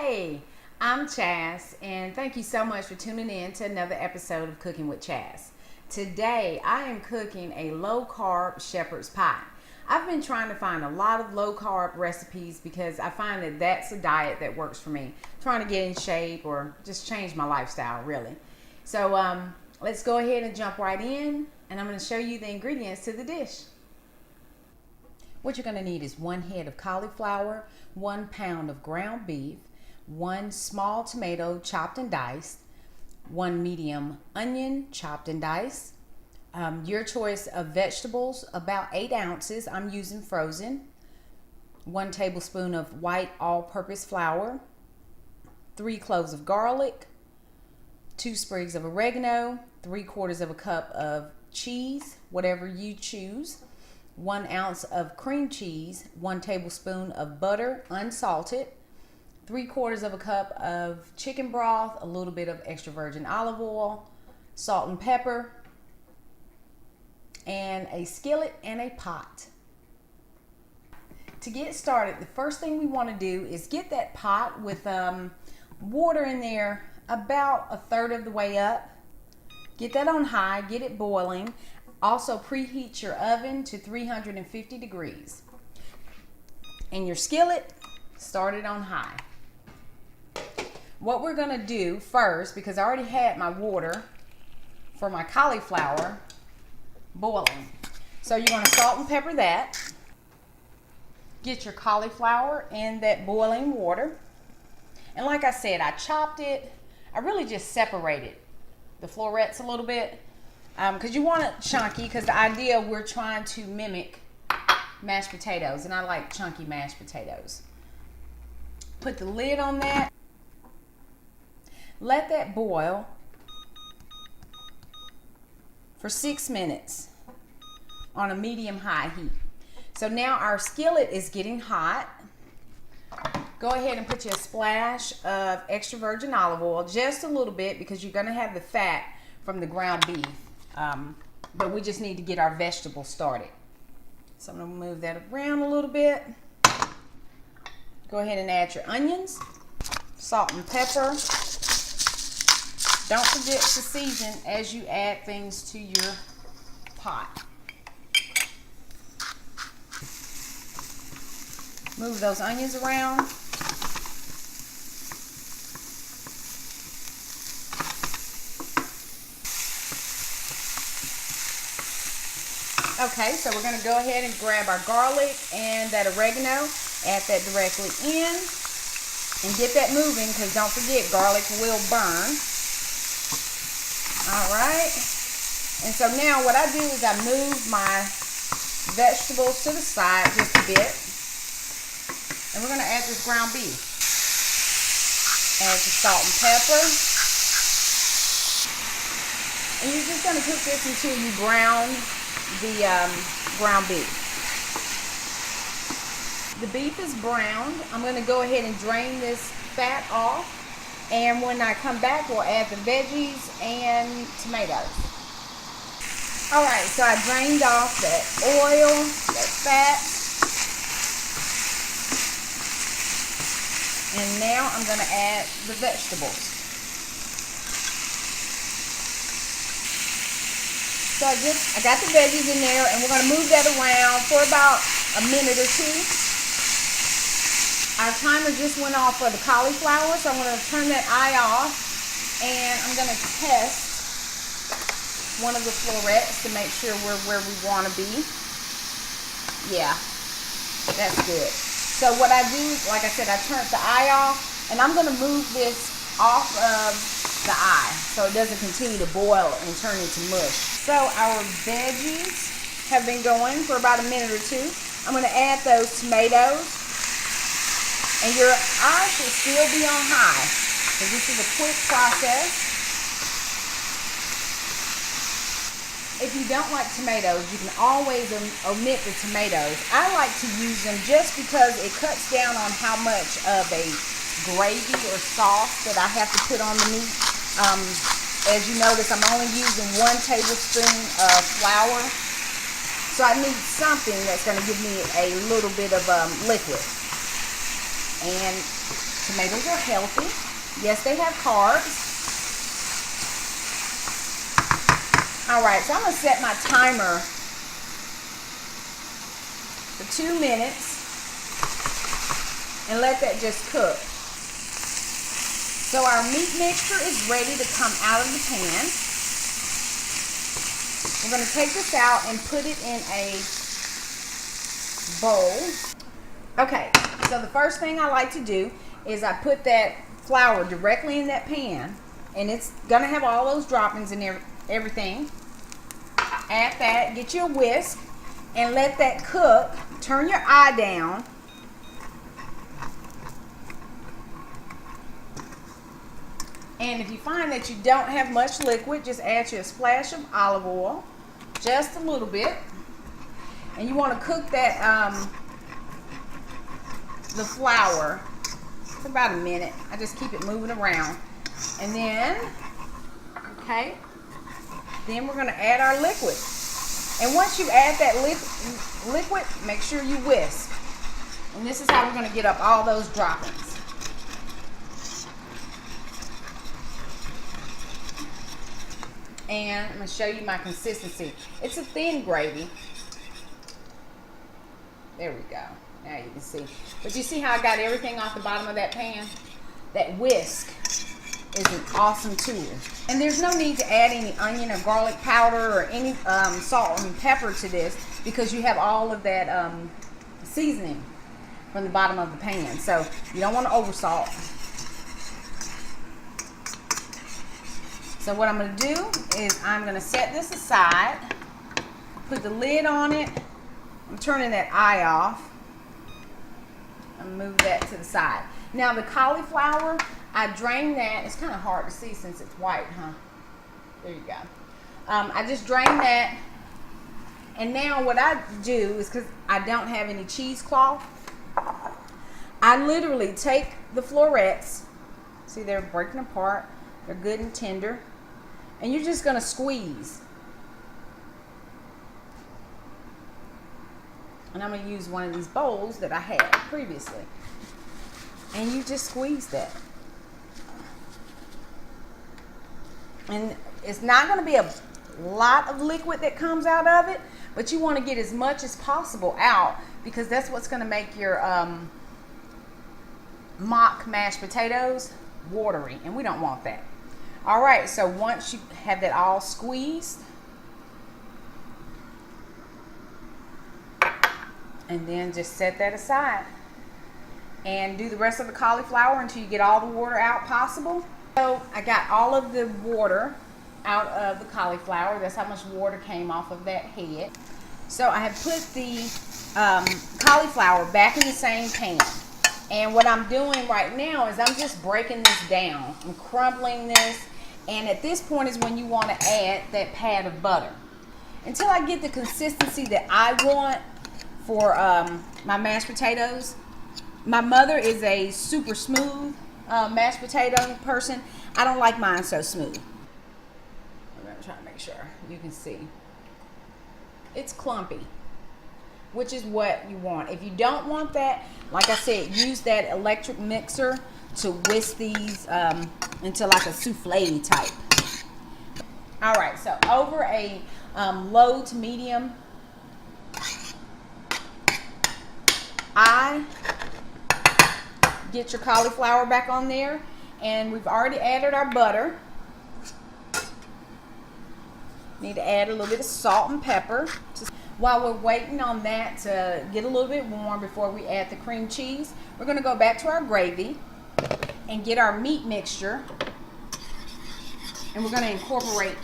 Hey, I'm Chaz, and thank you so much for tuning in to another episode of Cooking with Chaz. Today, I am cooking a low-carb shepherd's pie. I've been trying to find a lot of low-carb recipes because I find that that's a diet that works for me. Trying to get in shape or just change my lifestyle, really. So, let's go ahead and jump right in, and I'm going to show you the ingredients to the dish. What you're going to need is 1 head of cauliflower, 1 pound of ground beef, 1 small tomato chopped and diced, 1 medium onion chopped and diced, your choice of vegetables, about 8 ounces, I'm using frozen, 1 tablespoon of white all-purpose flour, 3 cloves of garlic, 2 sprigs of oregano, 3/4 of a cup of cheese, whatever you choose, 1 ounce of cream cheese, 1 tablespoon of butter, unsalted, 3/4 of a cup of chicken broth, a little bit of extra virgin olive oil, salt and pepper, and a skillet and a pot. To get started, the first thing we want to do is get that pot with water in there about 1/3 of the way up. Get that on high, get it boiling. Also preheat your oven to 350 degrees. And your skillet, start it on high. What we're going to do first, because I already had my water for my cauliflower boiling. So you're going to salt and pepper that. Get your cauliflower in that boiling water. And like I said, I chopped it. I really just separated the florets a little bit. Because you want it chunky, because the idea we're trying to mimic mashed potatoes, and I like chunky mashed potatoes. Put the lid on that. Let that boil for 6 minutes on a medium-high heat. So now our skillet is getting hot. Go ahead and put you a splash of extra virgin olive oil, just a little bit, because you're going to have the fat from the ground beef. But we just need to get our vegetables started. So I'm going to move that around a little bit. Go ahead and add your onions, salt and pepper. Don't forget to season as you add things to your pot. Move those onions around. Okay, so we're going to go ahead and grab our garlic and that oregano, add that directly in, and get that moving, because don't forget, garlic will burn. All right, and so now what I do is I move my vegetables to the side just a bit, and we're going to add this ground beef. Add the salt and pepper, and you're just going to cook this until you brown the ground beef. The beef is browned. I'm going to go ahead and drain this fat off, and when I come back we'll add the veggies and tomatoes. Alright, so I drained off that oil, that fat, and now I'm going to add the vegetables. So I got the veggies in there, and we're going to move that around for about a minute or two. Our timer just went off for the cauliflower, so I'm going to turn that eye off, and I'm going to test one of the florets to make sure we're where we want to be. Yeah, that's good. So what I do, like I said, I turned the eye off, and I'm going to move this off of the eye so it doesn't continue to boil and turn into mush. So our veggies have been going for about a minute or two. I'm going to add those tomatoes. And your eye should still be on high, because this is a quick process. If you don't like tomatoes, you can always omit the tomatoes. I like to use them just because it cuts down on how much of a gravy or sauce that I have to put on the meat. As you notice, I'm only using 1 tablespoon of flour. So I need something that's going to give me a little bit of liquid. And Tomatoes are healthy. Yes, they have carbs. All right, so I'm gonna set my timer for 2 minutes and let that just cook. So our meat mixture is ready to come out of the pan. We're going to take this out and put it in a bowl. Okay, so the first thing I like to do is I put that flour directly in that pan, and it's going to have all those droppings and everything. Add that, get you a whisk, and let that cook. Turn your eye down. And if you find that you don't have much liquid, just add you a splash of olive oil, just a little bit. And you want to cook that the flour for about a minute. I just keep it moving around. And then, okay, then we're going to add our liquid. And once you add that liquid, make sure you whisk. And this is how we're going to get up all those droppings. And I'm going to show you my consistency. It's a thin gravy. There we go. Now you can see. But you see how I got everything off the bottom of that pan? That whisk is an awesome tool. And there's no need to add any onion or garlic powder or any salt and pepper to this, because you have all of that seasoning from the bottom of the pan. So you don't want to over salt. So what I'm going to do is I'm going to set this aside, put the lid on it. I'm turning that eye off. And move that to the side. Now the cauliflower, I drain that. It's kind of hard to see since it's white, huh? There you go. I just drain that. And now what I do is, because I don't have any cheesecloth, I literally take the florets. See, they're breaking apart. They're good and tender. And you're just going to squeeze. And I'm going to use one of these bowls that I had previously. And you just squeeze that. And it's not going to be a lot of liquid that comes out of it, but you want to get as much as possible out, because that's what's going to make your mock mashed potatoes watery, and we don't want that. All right, so once you have that all squeezed, and then just set that aside and do the rest of the cauliflower until you get all the water out possible. So I got all of the water out of the cauliflower. That's how much water came off of that head. So I have put the cauliflower back in the same pan. And what I'm doing right now is I'm just breaking this down. I'm crumbling this. And at this point is when you want to add that pad of butter. Until I get the consistency that I want for my mashed potatoes. My mother is a super smooth mashed potato person. I don't like mine so smooth. I'm going to try to make sure you can see. It's clumpy, which is what you want. If you don't want that, like I said, use that electric mixer to whisk these into like a souffle type. All right, so over a low to medium, get your cauliflower back on there, and we've already added our butter. Need to add a little bit of salt and pepper. While we're waiting on that to get a little bit warm before we add the cream cheese, we're going to go back to our gravy and get our meat mixture, and we're going to incorporate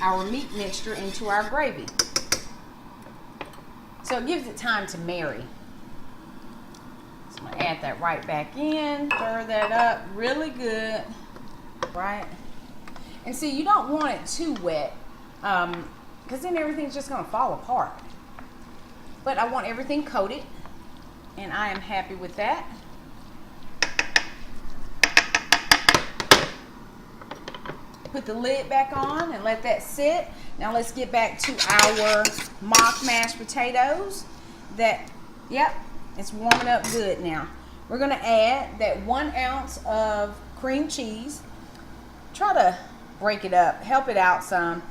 our meat mixture into our gravy. So it gives it time to marry. So I'm going to add that right back in, stir that up really good, right? And see, you don't want it too wet, because then everything's just going to fall apart. But I want everything coated, and I am happy with that. Put the lid back on and let that sit. Now let's get back to our mock mashed potatoes. Yep, it's warming up good now. we're going to add that 1 ounce of cream cheese. Try to break it up, help it out some.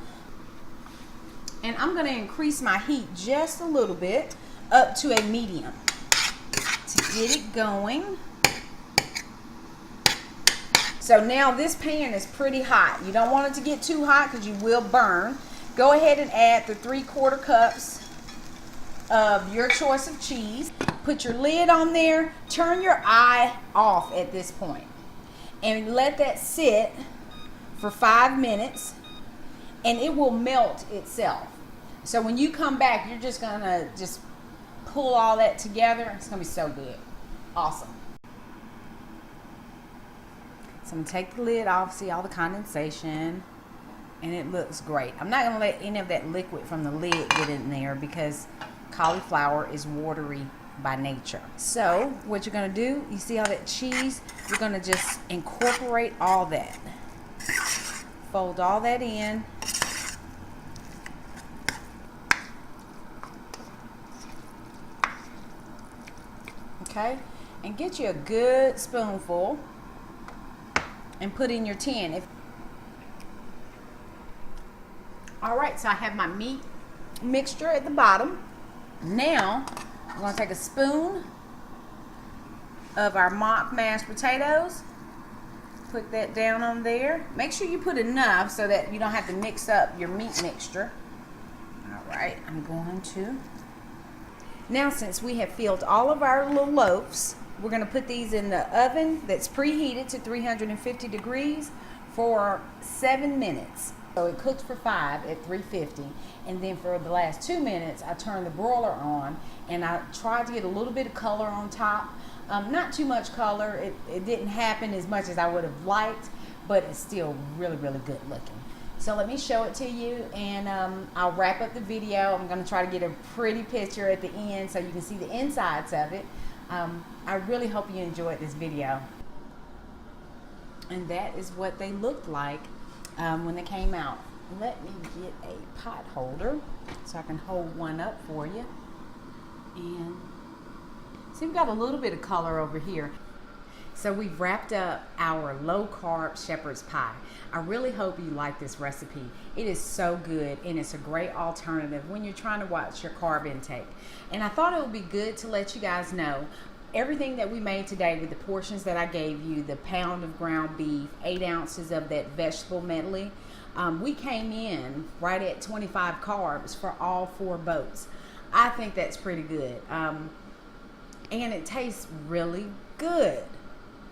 And I'm going to increase my heat just a little bit up to a medium to get it going. So now this pan is pretty hot. You don't want it to get too hot because you will burn. Go ahead and add the 3/4 cups of your choice of cheese. Put your lid on there. Turn your eye off at this point and let that sit for 5 minutes, and it will melt itself. So when you come back, you're just gonna pull all that together. It's gonna be so good. Awesome. So I'm gonna take the lid off, see all the condensation, and it looks great. I'm not gonna let any of that liquid from the lid get in there because cauliflower is watery by nature. So what you're gonna do, you see all that cheese, you're gonna just incorporate all that. Fold all that in. Okay, and get you a good spoonful and put in your tin. All right, so I have my meat mixture at the bottom. Now I'm going to take a spoon of our mock mashed potatoes, put that down on there. Make sure you put enough so that you don't have to mix up your meat mixture. All right, I'm going to. Now, since we have filled all of our little loaves, we're going to put these in the oven that's preheated to 350 degrees for 7 minutes. So it cooks for 5 at 350, and then for the last 2 minutes I turn the broiler on and I tried to get a little bit of color on top. Not too much color. It didn't happen as much as I would have liked, but it's still really, really good looking. So let me show it to you, and I'll wrap up the video. I'm going to try to get a pretty picture at the end so you can see the insides of it. I really hope you enjoyed this video. And that is what they looked like when they came out. Let me get a pot holder so I can hold one up for you. And see, we've got a little bit of color over here. So we've wrapped up our low-carb shepherd's pie. I really hope you like this recipe. It is so good, and it's a great alternative when you're trying to watch your carb intake. And I thought it would be good to let you guys know everything that we made today with the portions that I gave you, the pound of ground beef, 8 ounces of that vegetable medley. We came in right at 25 carbs for all 4 boats. I think that's pretty good. And it tastes really good.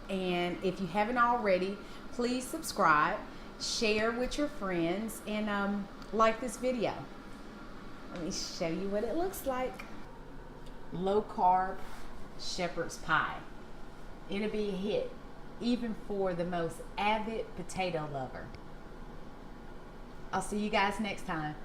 And if you haven't already, please subscribe, share with your friends, and like this video. Let me show you what it looks like. Low carb shepherd's pie. It'll be a hit, even for the most avid potato lover. I'll see you guys next time.